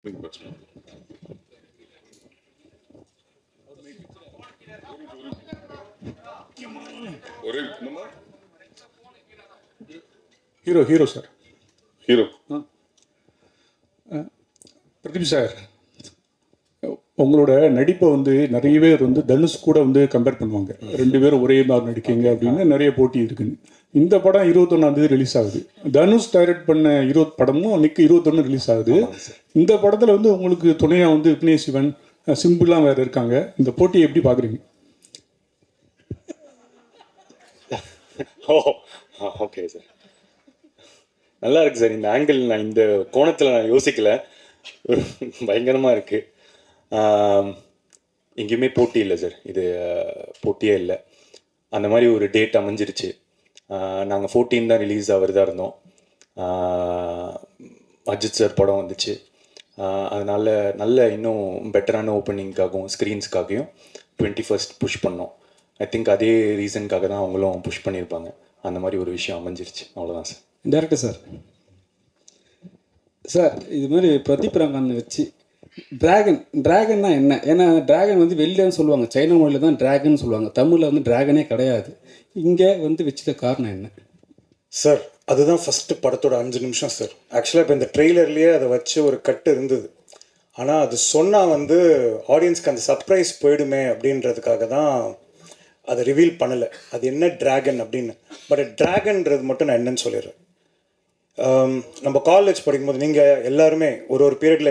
Hero sir. Hero Pradeep sir, உங்களோட நடிப்பை நிறைய பேர் தனுஷ் கூட கம்பேர் பண்ணுவாங்க. ரெண்டு பேரும் ஒரே மாதிரி நடிக்கீங்க அப்படின்னு நிறைய போட்டி இருக்குன்னு. இந்த படம் 21 ரிலீஸ் ஆகுது. தனுஷ் டைரக்ட் பண்ண 20 படமும் அன்னைக்கு 21 ரிலீஸ் ஆகுது. இந்த படத்தில் உங்களுக்கு துணையாக விக்னேஷ் சிவன், சிம்பிளாக வேறு இருக்காங்க. இந்த போட்டியை எப்படி பார்க்குறீங்க? ஓகே சார், நல்லா இருக்கு சார். இந்த ஆங்கிள் நான் இந்த கோணத்தில் நான் யோசிக்கல. பயங்கரமாக இருக்குது. எங்கேயுமே போட்டி இல்லை சார், இது போட்டியே இல்லை. அந்த மாதிரி ஒரு டேட் அமைஞ்சிருச்சு. நாங்கள் 14 தான் ரிலீஸ் ஆகிறதா இருந்தோம். அஜித் சார் படம் வந்துச்சு. அதனால் நல்ல இன்னும் பெட்டரான ஓப்பனிங்காகவும் ஸ்க்ரீன்ஸ்க்காகவும் 21st புஷ் பண்ணோம். ஐ திங்க் அதே ரீசனுக்காக தான் அவங்களும் புஷ் பண்ணியிருப்பாங்க. அந்த மாதிரி ஒரு விஷயம் அமைஞ்சிருச்சு, அவ்வளோதான் சார். டேரக்டர் சார், சார் இது மாதிரி பிரதீப் ரங்கன் வச்சு ட்ராகன்னா என்ன? ஏன்னா ட்ராகன் வெளியிலன்னு சொல்லுவாங்க, சைனா மொழியில் தான் ட்ராகன் சொல்லுவாங்க, தமிழில் ட்ராகனே கிடையாது. இங்கே வச்சுட்ட காரணம் என்ன சார்? அதுதான் ஃபஸ்ட்டு படத்தோட 5 நிமிஷம் சார். ஆக்சுவலாக இப்போ இந்த ட்ரெய்லர்லேயே அதை வச்சு ஒரு கட்டு இருந்தது. ஆனால் அது சொன்னால் ஆடியன்ஸ்க்கு அந்த சர்ப்ரைஸ் போயிடுமே அப்படின்றதுக்காக தான் அதை ரிவீல் பண்ணலை, அது என்ன ட்ராகன் அப்படின்னு. பட் ட்ராகன்றது மட்டும் நான் என்னன்னு சொல்லிடுறேன். நம்ம காலேஜ் படிக்கும்போது நீங்கள் எல்லாருமே ஒரு பீரியடில்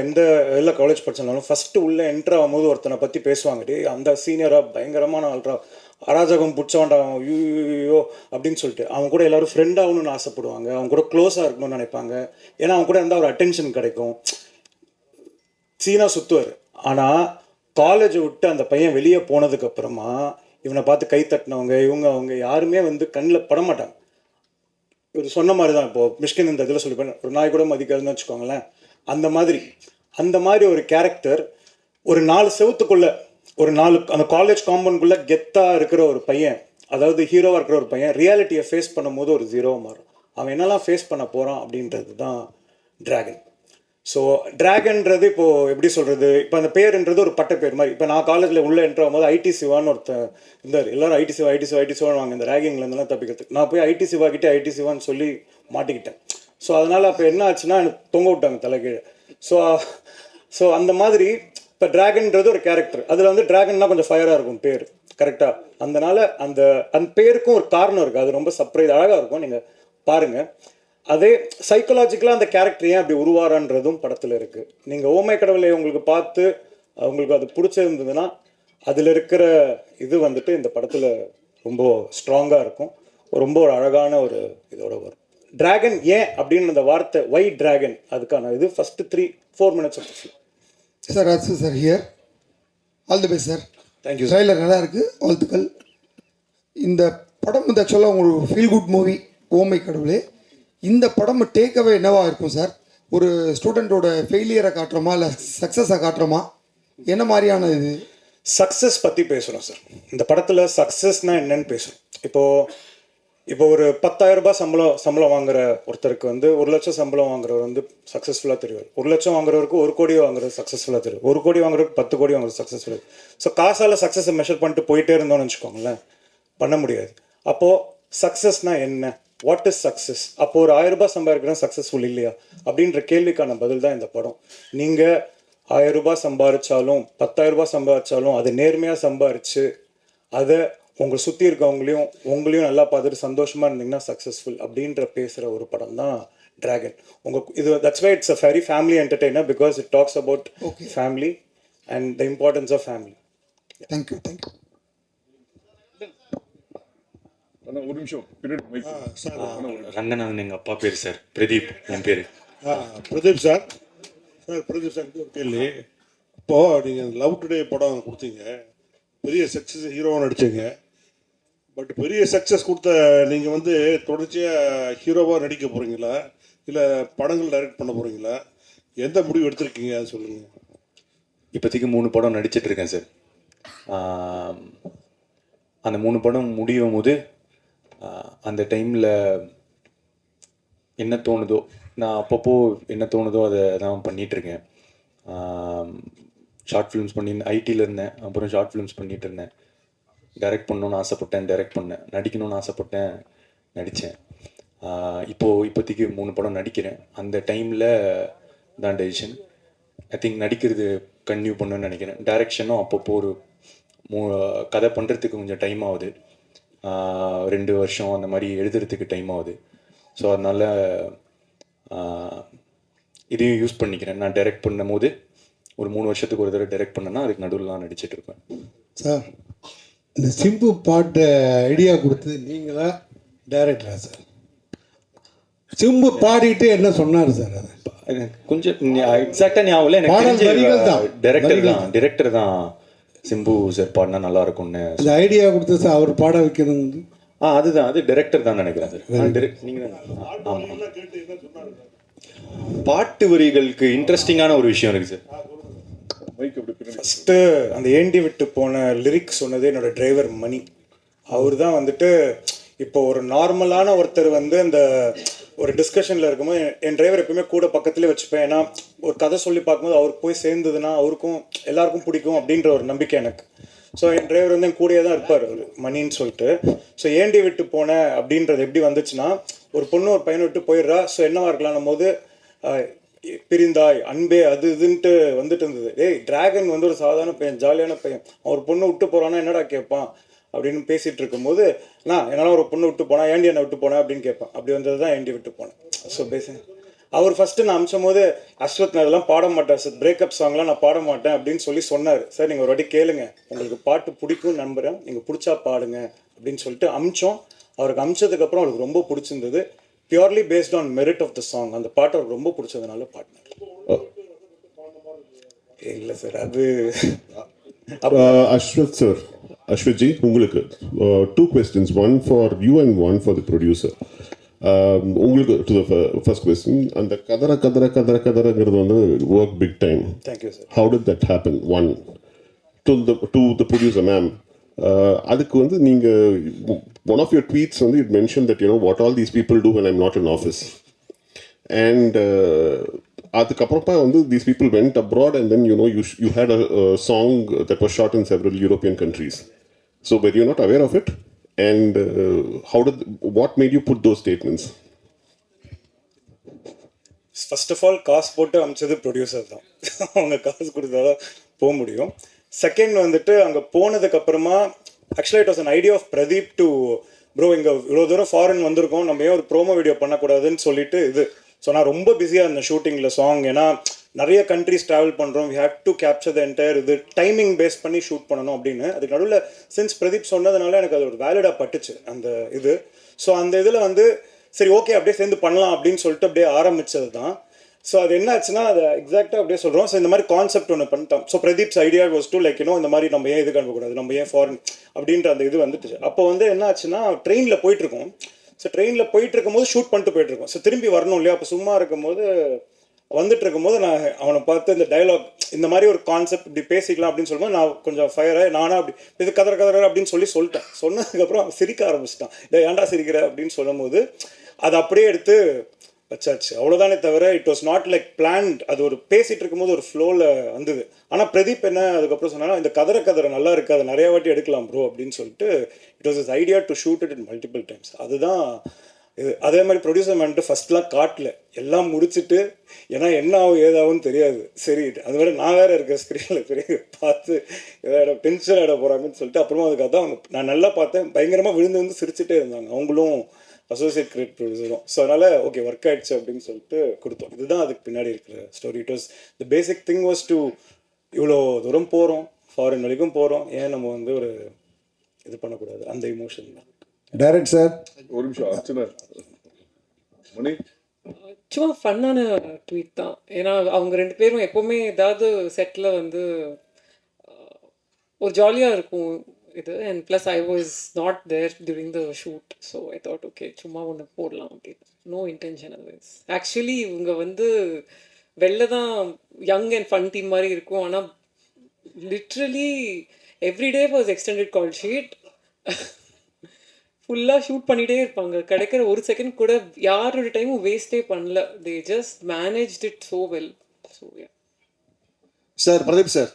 எல்லா காலேஜ் படிச்சிருந்தாலும் ஃபஸ்ட்டு உள்ளே என்ட்ரு ஆகும்போது ஒருத்தனை பற்றி பேசுவாங்க, டே அந்த சீனியராக பயங்கரமான ஆள்ரா, அராஜகம் பிடிச்சவான்டா ஐயோ அப்படின்னு சொல்லிட்டு. அவங்க கூட எல்லோரும் ஃப்ரெண்ட் ஆகணும்னு ஆசைப்படுவாங்க, அவங்க கூட க்ளோஸாக இருக்கணும்னு நினைப்பாங்க. ஏன்னா அவங்க கூட இருந்தால் ஒரு அட்டென்ஷன் கிடைக்கும். சீனாக சுற்றுவார். ஆனால் காலேஜை விட்டு அந்த பையன் வெளியே போனதுக்கப்புறமா இவனை பார்த்து கை தட்டினவங்க அவங்க யாருமே கண்ணில் படமாட்டாங்க. இவர் சொன்ன மாதிரி தான், இப்போது மிஷ்கின் இந்த இதில் சொல்லிப்பேன், ஒரு நாய் கூட மதிக்காதுன்னு வச்சுக்கோங்களேன். அந்த மாதிரி ஒரு கேரக்டர் ஒரு 4 செவத்துக்குள்ளே, ஒரு 4 அந்த காலேஜ் காம்பவுண்டுக்குள்ளே கெத்தாக இருக்கிற ஒரு பையன், அதாவது ஹீரோவாக இருக்கிற ஒரு பையன் ரியாலிட்டியை ஃபேஸ் பண்ணும்போது ஒரு ஜீரோவாக மாறும். அவன் என்னெல்லாம் ஃபேஸ் பண்ண போகிறான் அப்படின்றது தான் ட்ராகன். ஸோ ட்ராகன்றது இப்போது எப்படி சொல்கிறது, இப்போ அந்த பேருன்றது ஒரு பட்ட பேர் மாதிரி. இப்போ நான் காலேஜில் உள்ளே என்ட்ரு ஆகும்போது ஐடி சிவான்னு ஒருத்தர் இருந்தார். எல்லோரும் ஐடி சிவான்னு வாங்க இந்த ரேகிங்லேருந்துலாம் தப்பிக்கிறதுக்கு. நான் போய் ஐடி சிவாக்கிட்டே ஐடி சிவான்னு சொல்லி மாட்டிக்கிட்டேன். ஸோ அதனால் அப்போ என்ன ஆச்சுன்னா எனக்கு தொங்க விட்டாங்க தலைகீழே. ஸோ அந்த மாதிரி இப்போ ட்ராகன்றது ஒரு கேரக்டர். அதில் ட்ராகன்னா கொஞ்சம் ஃபயராக இருக்கும் பேர், கரெக்டாக. அந்த பேருக்கும் ஒரு காரணம் இருக்குது. அது ரொம்ப சர்ப்ரைஸ் அழகாக இருக்கும், நீங்கள் பாருங்கள். அதே சைக்கலாஜிக்கலாக அந்த கேரக்டர் ஏன் அப்படி உருவாரான்றதும் படத்தில் இருக்குது. நீங்கள் ஓமை கடவுளை உங்களுக்கு பார்த்து உங்களுக்கு அது பிடிச்சிருந்ததுன்னா அதில் இருக்கிற இது இந்த படத்தில் ரொம்ப ஸ்ட்ராங்காக இருக்கும். ரொம்ப ஒரு அழகான ஒரு இதோட வரும். ட்ராகன் ஏன் அப்படின்னு அந்த வார்த்தை ஒய் ட்ராகன், அதுக்கான இது first 3-4 minutes of film. Sir Raju sir here. All the best sir. Thank you. Trailer நல்லா இருக்குது, வாழ்த்துக்கள். இந்த படம் ஆக்சுவலாக உங்களுக்கு ஃபீல் குட் மூவி ஓமை கடவுளே. இந்த படம் டேக்அவே என்னவாக இருக்கும் சார்? ஒரு ஸ்டூடெண்ட்டோட ஃபெயிலியரை காட்டுறோமா இல்லை சக்ஸஸை காட்டுறோமா? என்ன மாதிரியான இது? சக்ஸஸ் பற்றி பேசுகிறோம் சார் இந்த படத்தில். சக்ஸஸ்னால் என்னன்னு பேசுகிறோம். இப்போ ஒரு 10,000 ரூபாய் சம்பளம் வாங்குற ஒருத்தருக்கு 1 லட்சம் சம்பளம் வாங்குறவர் சக்ஸஸ்ஃபுல்லாக தெரியும். 1 லட்சம் வாங்குறவருக்கு 1 கோடி வாங்குறது சக்ஸஸ்ஃபுல்லாக தெரியும். 1 கோடி வாங்குறதுக்கு 10 கோடி வாங்குறது சக்ஸஸ்ஃபுல்லாக. ஸோ காசால் சக்ஸஸை மெஷர் பண்ணிட்டு போயிட்டே இருந்தோம்னு வச்சுக்கோங்களேன், பண்ண முடியாது. அப்போது சக்ஸஸ்னால் என்ன, வாட் இஸ் சக்ஸஸ்? அப்போ ஒரு 1000 ரூபாய் சம்பாதிக்கிறோம் சக்ஸஸ்ஃபுல் இல்லையா அப்படின்ற கேள்விக்கான பதில் தான் இந்த படம். நீங்கள் 1000 ரூபாய் சம்பாதிச்சாலும் 10,000 ரூபாய் சம்பாதிச்சாலும் அதை நேர்மையாக சம்பாதிச்சு அதை உங்களை சுற்றி இருக்கவங்களையும் உங்களையும் நல்லா பார்த்துட்டு சந்தோஷமாக இருந்தீங்கன்னா சக்ஸஸ்ஃபுல் அப்படின்ற பேசுகிற ஒரு படம் தான் ட்ராகன். இது that's why it's a very family entertainer, because it talks about family and the importance of family. Thank you. ஒரு நிமிஷம் ரங்கநாதன் எங்கள் அப்பா பேர் சார், பிரதீப் என் பேர். பிரதீப் சார். பிரதீப் சார் ஒரு கேள்வி. இப்போது நீங்கள் லவ் டுடே படம் கொடுத்தீங்க, பெரிய சக்ஸஸ் ஹீரோவாக நடித்தீங்க. பட் பெரிய சக்ஸஸ் கொடுத்த நீங்கள் தொடர்ச்சியாக ஹீரோவாக நடிக்க போகிறீங்களா இல்லை படங்கள் டைரக்ட் பண்ண போகிறீங்களா? எந்த முடிவு எடுத்திருக்கீங்க அது சொல்லுங்கள். இப்போதைக்கு 3 படம் நடிச்சிட்ருக்கேன் சார். அந்த 3 படம் முடியும் போது அந்த டைமில் என்ன தோணுதோ, நான் அப்பப்போ என்ன தோணுதோ அதை தான் பண்ணிகிட்ருக்கேன். ஷார்ட் ஃபிலிம்ஸ் பண்ணி ஐடியில் இருந்தேன், அப்புறம் ஷார்ட் ஃபிலிம்ஸ் பண்ணிகிட்டு இருந்தேன். டைரக்ட் பண்ணணுன்னு ஆசைப்பட்டேன், டைரக்ட் பண்ணேன். நடிக்கணும்னு ஆசைப்பட்டேன், நடித்தேன். இப்போதைக்கு 3 படம் நடிக்கிறேன். அந்த டைமில் தான் டெசிஷன். ஐ திங்க் நடிக்கிறது கன்டினியூ பண்ணணும்னு நினைக்கிறேன். டைரக்ஷனும் அப்பப்போ ஒரு கதை பண்ணுறதுக்கு கொஞ்சம் டைம் ஆகுது, 2 வருஷம் அந்த மாதிரி எழுதுறதுக்கு டைம் ஆகுது. ஸோ அதனால் இதையும் யூஸ் பண்ணிக்கிறேன். நான் டைரக்ட் பண்ணும் போது ஒரு 3 வருஷத்துக்கு ஒரு தடவை டைரக்ட் பண்ணேன்னா அதுக்கு நடுவில் நான் நடிச்சிட்டு இருப்பேன். சார், இந்த சிம்பு பாட்டு ஐடியா கொடுத்தது நீங்களா டைரக்டரா சார்? சிம்பு பாடிட்டு என்ன சொன்னார் சார்? அது கொஞ்சம் எக்ஸாக்டாக ஞாபகம் இல்லை எனக்கு. வரிகள் தான், டைரக்டர் தான் சிம்பு சார் பாடினா நல்லா இருக்கும்னு இந்த ஐடியா கொடுத்தது சார், அவர் பாட வைக்கணும். அதுதான், அது டைரக்டர் தான் நினைக்கிறேன் சார். நீங்கள் ஆமாம், பாட்டு வரிகளுக்கு இன்ட்ரெஸ்டிங்கான ஒரு விஷயம் இருக்குது சார். ஃபஸ்ட்டு அந்த ஏண்டி விட்டு போன லிரிக்ஸ் சொன்னது என்னோட டிரைவர் மணி. அவர் தான் வந்துட்டு இப்போ ஒரு நார்மலான ஒருத்தர் வந்து அந்த ஒரு டிஸ்கஷனில் இருக்கும்போது என் டிரைவர் எப்பவுமே கூட பக்கத்துலேயே வச்சுப்பேன். ஏன்னா ஒரு கதை சொல்லி பார்க்கும்போது அவருக்கு போய் சேர்ந்ததுன்னா அவருக்கும் எல்லாருக்கும் பிடிக்கும் அப்படின்ற ஒரு நம்பிக்கை எனக்கு. ஸோ என் டிரைவர் வந்து என் கூடயே தான் இருப்பார் அவர் மணின்னு சொல்லிட்டு. ஸோ ஏண்டி விட்டு போன அப்படின்றது எப்படி வந்துச்சுன்னா, ஒரு பொண்ணு ஒரு பையனை விட்டு போயிடுறா. ஸோ என்னவா இருக்கலாம்னும் போது பிரிந்தாய் அன்பே அது இதுன்ட்டு வந்துட்டு இருந்தது. டிராகன் வந்து ஒரு சாதாரண பையன், ஜாலியான பையன், ஒரு பொண்ணு விட்டு போகிறான்னா என்னடா கேட்பான் அப்படின்னு பேசிகிட்டு இருக்கும்போது, நான் என்னால் ஒரு பொண்ணு விட்டு போனால் ஏண்டி என்னை விட்டு போனேன் அப்படின்னு கேட்பேன். அப்படி வந்தது தான் ஏண்டி விட்டு போனேன். ஸோ அவர் ஃபஸ்ட்டு நான் அமிச்சும் போது, அஸ்வத் நான் இதெல்லாம் பாட மாட்டேன் சார், பிரேக்கப் சாங்லாம் நான் பாட மாட்டேன் அப்படின்னு சொல்லி சொன்னார். சார் நீங்கள் ஒரு வாட்டி கேளுங்க, உங்களுக்கு பாட்டு பிடிக்கும்னு நம்புகிறேன், நீங்கள் பிடிச்சா பாடுங்க அப்படின்னு சொல்லிட்டு அமிச்சோம். அவருக்கு அமிச்சதுக்கப்புறம் அவருக்கு ரொம்ப பிடிச்சிருந்தது. Purely based on merit of the song. அந்த பாட்டு அவருக்கு ரொம்ப பிடிச்சதுனால பாடினார். இல்லை சார், அது அஸ்வத் சார், Ashwat ji, உங்களுக்கு 2 questions, one for you and one for the producer. உங்களுக்கு to the first question, அந்த கதறங்கிறது வந்து work big time. Thank you sir. How did that happen? One to the producer ma'am. அதுக்கு வந்து நீங்க one of your tweets வந்து it mentioned that what all these people do when I'm not in office, and அதுக்கப்புறமா வந்து these people went abroad and then you had a song that was shot in several European countries. So were you not aware of it? And what made you put those statements? First of all, காசு போட்டு அமிச்சது producer தான். அவங்க காசு கொடுத்தாதான் போக முடியும். Second வந்துட்டு அங்கே போனதுக்கப்புறமா ஆக்சுவலாக it was an idea of Pradeep to bro, இங்கே இவ்வளோ தூரம் ஃபாரின் வந்திருக்கோம், நம்ம ஏன் ஒரு ப்ரோமோ வீடியோ பண்ணக்கூடாதுன்னு சொல்லிட்டு இது. ஸோ நான் ரொம்ப பிஸியாக இருந்தேன் ஷூட்டிங்கில் சாங். ஏன்னா நிறைய கண்ட்ரிஸ் ட்ராவல் பண்ணுறோம், we have to capture the entire இது, டைமிங் பேஸ் பண்ணி ஷூட் பண்ணணும் அப்படின்னு. அதுக்கு நடுவில் சின்ஸ் பிரதீப் சொன்னதுனால எனக்கு அது ஒரு வேலிடாக பட்டுச்சு அந்த இது. ஸோ அந்த இதில் வந்து சரி ஓகே அப்படியே சேர்ந்து பண்ணலாம் அப்படின்னு சொல்லிட்டு அப்படியே ஆரம்பித்தது தான். ஸோ அது என்ன ஆச்சுன்னா அதை எக்ஸாக்டாக அப்படியே சொல்கிறோம். ஸோ இந்த மாதிரி கான்செப்ட் ஒன்று பண்ணிட்டோம். So Pradeep's idea was to like இந்த மாதிரி நம்ம ஏன் இதுக்கு அனுப்பக்கூடாது, நம்ம ஏன் ஃபாரின் அப்படின்ற அந்த இது வந்துட்டு. அப்போ வந்து என்ன ஆச்சுன்னா ட்ரெயினில் போயிட்டுருக்கோம். ஸோ ட்ரெயினில் போயிட்டு இருக்கும்போது ஷூட் பண்ணிட்டு போயிட்டுருக்கோம். ஸோ திரும்பி வரணும் இல்லையா, அப்போ சும்மா இருக்கும்போது வந்துட்டு இருக்கும்போது நான் அவனை பார்த்து இந்த டைலாக் இந்த மாதிரி ஒரு கான்செப்ட் இப்படி பேசிக்கலாம் அப்படின்னு சொல்லும்போது நான் கொஞ்சம் ஃபயராக நானா அப்படி இது கதற அப்படின்னு சொல்லிட்டேன். சொன்னதுக்கப்புறம் அவன் சிரிக்க ஆரம்பிச்சிட்டான். ஏன்டா சிரிக்கிற அப்படின்னு சொல்லும் போது அதை அப்படியே எடுத்து வச்சாச்சு, அவ்வளோதானே தவிர it was not like plant. அது ஒரு பேசிகிட்டு இருக்கும்போது ஒரு ஃப்ளோவில் வந்தது. ஆனால் பிரதீப் என்ன அதுக்கப்புறம் சொன்னாலும் இந்த கதற நல்லா இருக்குது, அதை நிறையா வாட்டி எடுக்கலாம் ப்ரோ அப்படின்னு சொல்லிட்டு it was is idea to shoot it in multiple times. அதுதான் இது. அதே மாதிரி ப்ரொடியூசர் மேன்ட்டு ஃபஸ்ட்லாம் காட்டல, எல்லாம் முடிச்சுட்டு ஏன்னா என்ன ஆகும் ஏதாகும்னு தெரியாது. சரி அது வேறு நான் வேறு இருக்கேன் ஸ்க்ரீனில் பெரிய பார்த்து ஏதாவது டென்ஷன் ஆகிட போகிறாங்கன்னு சொல்லிட்டு அப்புறமா அதுக்காக தான் அவங்க நான் நல்லா பார்த்தேன், பயங்கரமாக விழுந்து சிரிச்சுட்டே இருந்தாங்க அவங்களும் அசோசியேட் கிரியேட் ப்ரொடியூசரும். ஸோ அதனால் ஓகே ஒர்க் ஆகிடுச்சு அப்படின்னு சொல்லிட்டு கொடுத்தோம். இதுதான் அதுக்கு பின்னாடி இருக்கிற story. It was the basic thing was to இவ்வளோ தூரம் போகிறோம், ஃபாரின் வரைக்கும் போகிறோம், ஏன் நம்ம வந்து ஒரு இது பண்ணக்கூடாது, அந்த இமோஷன் தான். டைரக்ட் சார் ஒரு நிமிஷம் அர்ச்சனா மணி, சும்மா ஃபன்னான ட்வீட் தான். ஏன்னா அவங்க 2 பேரும் எப்போவுமே ஏதாவது செட்டில் வந்து ஒரு ஜாலியாக இருக்கும் இது. And plus I was not there during the shoot. So I thought okay சும்மா ஒன்று போடலாம் அப்படின்னு. No intention otherwise. ஆக்சுவலி இவங்க வந்து வெளில தான் யங் அண்ட் ஃபன் டீம் மாதிரி இருக்கும். ஆனால் literally everyday was extended call sheet. ஃபுல்லாக ஷூட் பண்ணிகிட்டே இருப்பாங்க. கிடைக்கிற ஒரு செகண்ட் கூட யாரோட டைமும் வேஸ்ட்டே பண்ணல. They just managed it so well. So sir Pradeep sir,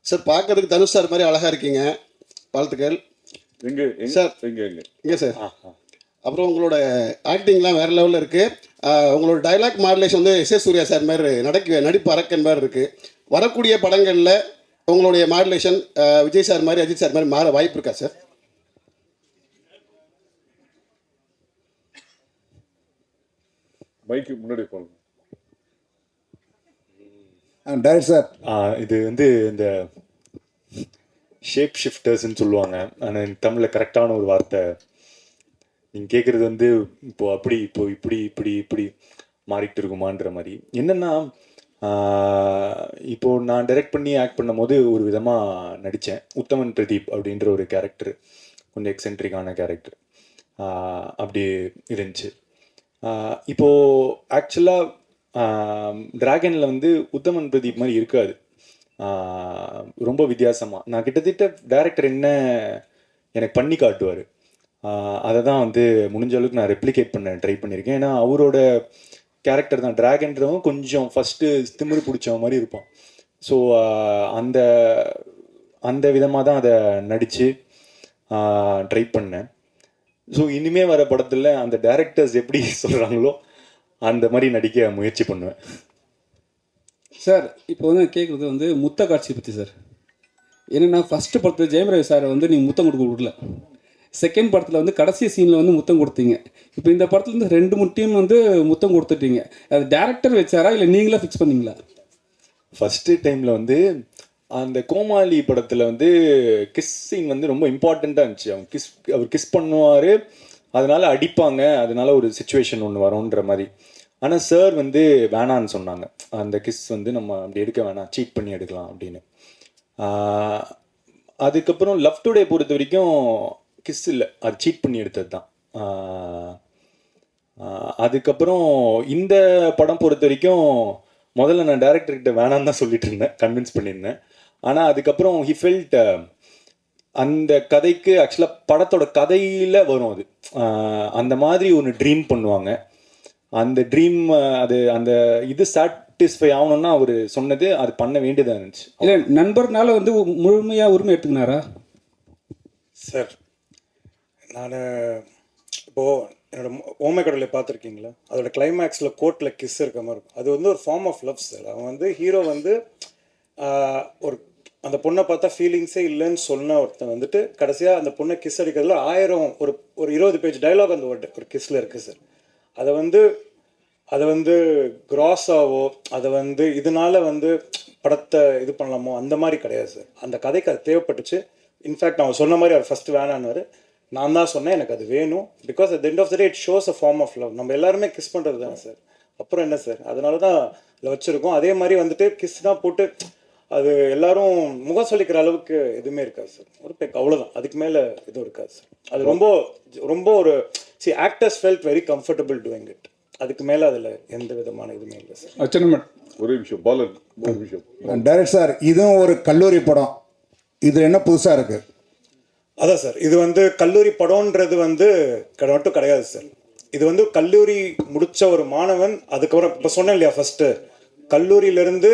sir பார்க்கறதுக்கு தனுஷ் சார் மாதிரி அழகாக இருக்கீங்க, வாழ்த்துக்கள் சார். இங்கே சார். அப்புறம் உங்களோட ஆக்டிங்லாம் வேறு லெவலில் இருக்குது. உங்களோட டைலாக் மாடுலேஷன் வந்து எஸ் சூர்யா சார் மாதிரி நடிப்பு அரக்கன் மாதிரி இருக்குது. வரக்கூடிய படங்களில் உங்களுடைய மாடுலேஷன் விஜய் சார் மாதிரி அஜித் சார் மாதிரி மாற வாய்ப்பு இருக்கா சார்? மைக்கு முன்னாடி போகணும். டைரக்ட் சார், இது வந்து இந்த ஷேப் ஷிஃப்டர்ஸ்ன்னு சொல்லுவாங்க. ஆனால் தமிழில் கரெக்டான ஒரு வார்த்தை நீங்கள் கேட்குறது வந்து இப்போது அப்படி இப்படி மாறிட்டு இருக்குமான்ற மாதிரி. என்னென்னா இப்போது நான் டைரக்ட் பண்ணி ஆக்ட் பண்ணும் போது ஒரு விதமாக நடித்தேன். உத்தமன் பிரதீப் அப்படின்ற ஒரு கேரக்டர், கொஞ்சம் எக்ஸென்ட்ரிக்கான கேரக்டர் அப்படி இருந்துச்சு. இப்போது ஆக்சுவலாக டிராகனில் வந்து உத்தமன் பிரதீப் மாதிரி இருக்காது, ரொம்ப வித்தியாசமாக. நான் கிட்டத்தட்ட டைரக்டர் என்ன எனக்கு பண்ணி காட்டுவார், அதை தான் வந்து முடிஞ்ச அளவுக்கு நான் ரெப்ளிகேட் பண்ண ட்ரை பண்ணியிருக்கேன். ஏன்னா அவரோட கேரக்டர் தான் டிராகன்றவன் கொஞ்சம் ஃபஸ்ட்டு திமிரு பிடிச்ச மாதிரி இருப்பான். ஸோ அந்த அந்த விதமாக தான் அதை நடித்து ட்ரை பண்ணேன். ஸோ இனிமேல் வர படத்தில் அந்த டைரக்டர்ஸ் எப்படி சொல்கிறாங்களோ அந்த மாதிரி நடிக்க முயற்சி பண்ணுவேன். சார் இப்போ வந்து கேட்குறது வந்து முத்த காட்சி பற்றி சார். என்னென்னா ஃபஸ்ட்டு படத்தில் ஜெயம் ரவி சாரை வந்து நீங்கள் முத்தம் கொடுக்க விடல, செகண்ட் படத்தில் வந்து கடைசி சீனில் வந்து முத்தம் கொடுத்தீங்க. இப்போ இந்த படத்தில் வந்து 2 டீம் வந்து முத்தம் கொடுத்துட்டீங்க. அது டேரக்டர் வச்சாரா இல்லை நீங்களா ஃபிக்ஸ் பண்ணீங்களா? ஃபஸ்ட்டு டைமில் வந்து அந்த கோமாளி படத்தில் வந்து கிஸ் சீன் வந்து ரொம்ப இம்பார்ட்டண்ட்டாக இருந்துச்சு. அவர் கிஸ் பண்ணுவார், அதனால் அடிப்பாங்க, அதனால ஒரு சுச்சுவேஷன் ஒன்று வரும்ன்ற மாதிரி. ஆனால் சார் வந்து வேணான்னு சொன்னாங்க, அந்த கிஸ் வந்து நம்ம அப்படி எடுக்க வேணாம், சீட் பண்ணி எடுக்கலாம் அப்படின்னு. அதுக்கப்புறம் லவ் டுடே பொறுத்த வரைக்கும் கிஸ் இல்லை, அது சீட் பண்ணி எடுத்தது தான். அதுக்கப்புறம் இந்த படம் பொறுத்த வரைக்கும் முதல்ல நான் டேரக்டர்கிட்ட வேணான்னு தான் சொல்லிட்டு இருந்தேன், கன்வின்ஸ் பண்ணியிருந்தேன். ஆனால் அதுக்கப்புறம் ஹி ஃபெல்ட் அந்த கதைக்கு ஆக்சுவலாக படத்தோட கதையில் வரும் அது, அந்த மாதிரி ஒன்று ட்ரீம் பண்ணுவாங்க. அந்த ட்ரீம் அது அந்த இது சாட்டிஸ்ஃபை ஆகணும்னா அவர் சொன்னது அது பண்ண வேண்டியதாக இருந்துச்சு. இல்லை நண்பர்னால வந்து முழுமையாக உரிமை எடுத்துக்கினாரா சார்? நான் இப்போது என்னோட ஓமை கடலை பார்த்துருக்கீங்களா? அதோட கிளைமேக்ஸில் கோர்ட்டில் கிஸ் இருக்க மாதிரி இருக்கும். அது வந்து ஒரு ஃபார்ம் ஆஃப் லவ் சார். அவன் வந்து ஹீரோ வந்து ஒரு அந்த பொண்ணை பார்த்தா ஃபீலிங்ஸே இல்லைன்னு சொன்ன ஒருத்தன் வந்துட்டு கடைசியாக அந்த பொண்ணை கிஸ் அடிக்கிறதுல 1000 ஒரு 20 பேஜ் டைலாக் அந்த ஒரு கிஸ்ஸில் இருக்குது சார். அதை வந்து கிராஸாவோ அதை வந்து இதனால வந்து படத்தை இது பண்ணலாமோ அந்த மாதிரி கிடையாது சார். அந்த கதைக்கு அது தேவைப்பட்டுச்சு. இன்ஃபேக்ட் அவன் சொன்ன மாதிரி அவர் ஃபஸ்ட்டு வேணான்னு, நான் தான் சொன்னேன் எனக்கு அது வேணும். Because at the end of the day it shows a form of love. நம்ம எல்லாருமே கிஸ் பண்ணுறது தானே சார், அப்புறம் என்ன சார்? அதனால தான் இதில் வச்சுருக்கோம். அதே மாதிரி வந்துட்டு கிஸ் தான் போட்டு அது எல்லாரும் முகம் சொல்லிக்கிற அளவுக்கு எதுவுமே இருக்காது சார். ஒரு பேக் அவ்வளோதான், அதுக்கு மேலே எதுவும் இருக்காது சார். அது ரொம்ப ரொம்ப ஒரு actors felt very comfortable doing it. அதுக்கு மேலே அதில் எந்த விதமான இதுவுமே இல்லை சார். ஒரே விஷயம் பாலன், ஒரு விஷயம் டைரக்ட் சார், இதுவும் ஒரு கல்லூரி படம், இது என்ன புதுசாக இருக்குது? அதான் சார், இது வந்து கல்லூரி படம்ன்றது வந்து மட்டும் கிடையாது சார். இது வந்து கல்லூரி முடித்த ஒரு மாணவன், அதுக்கப்புறம் இப்போ சொன்னேன் இல்லையா, ஃபஸ்ட்டு கல்லூரியிலேருந்து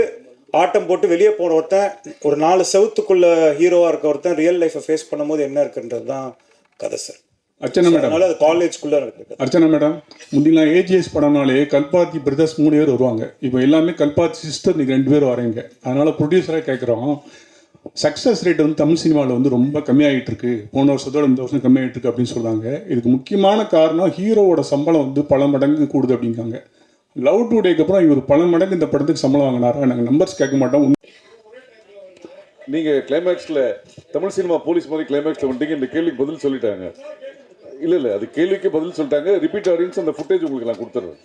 ஆட்டம் போட்டு வெளியே போன ஒருத்தன், ஒரு 4 செவத்துக்குள்ள ஹீரோவாக இருக்க ஒருத்தன் ரியல் லைஃப்பை ஃபேஸ் பண்ணும்போது என்ன இருக்குன்றது தான் கதை சார். அர்ச்சனா மேடம், அதனால அது காலேஜ்குள்ளே இருக்குது. அர்ச்சனா மேடம், முந்திலாம் ஏஜிஎஸ் படம்னாலே கல்பாத்தி பிரதர்ஸ் 3 பேர் வருவாங்க. இப்போ எல்லாமே கல்பாத்தி சிஸ்டர் நீங்கள் 2 பேர் வரீங்க. அதனால் ப்ரொடியூசராக கேட்குறோம், சக்ஸஸ் ரேட் வந்து தமிழ் சினிமாவில் வந்து ரொம்ப கம்மியாகிட்டு இருக்கு, போன வருஷத்தோட இந்த வருஷம் கம்மியாகிட்டு இருக்கு அப்படின்னு சொல்கிறாங்க. இதுக்கு முக்கியமான காரணம் ஹீரோவோட சம்பளம் வந்து பல மடங்கு கூடுது அப்படிங்காங்க. லவ் டுடேக்கு அப்புறம் இவர் பல மடங்கு இந்த படத்துக்கு சம்பளம் வாங்கினாரா? நாங்கள் நம்பர்ஸ் கேட்க மாட்டோம். நீங்கள் கிளைமேக்ஸில் தமிழ் சினிமா போலீஸ் மாதிரி கிளைமேக்ஸில் வந்துட்டீங்க, இந்த கேள்விக்கு பதில் சொல்லிட்டாங்க. இல்லை அது கேள்விக்கு பதில் சொல்லிட்டாங்க. ரிப்பீட் ஆடியன்ஸ் அந்த ஃபுட்டேஜ் உங்களுக்கு நான் கொடுத்துட்றேன்.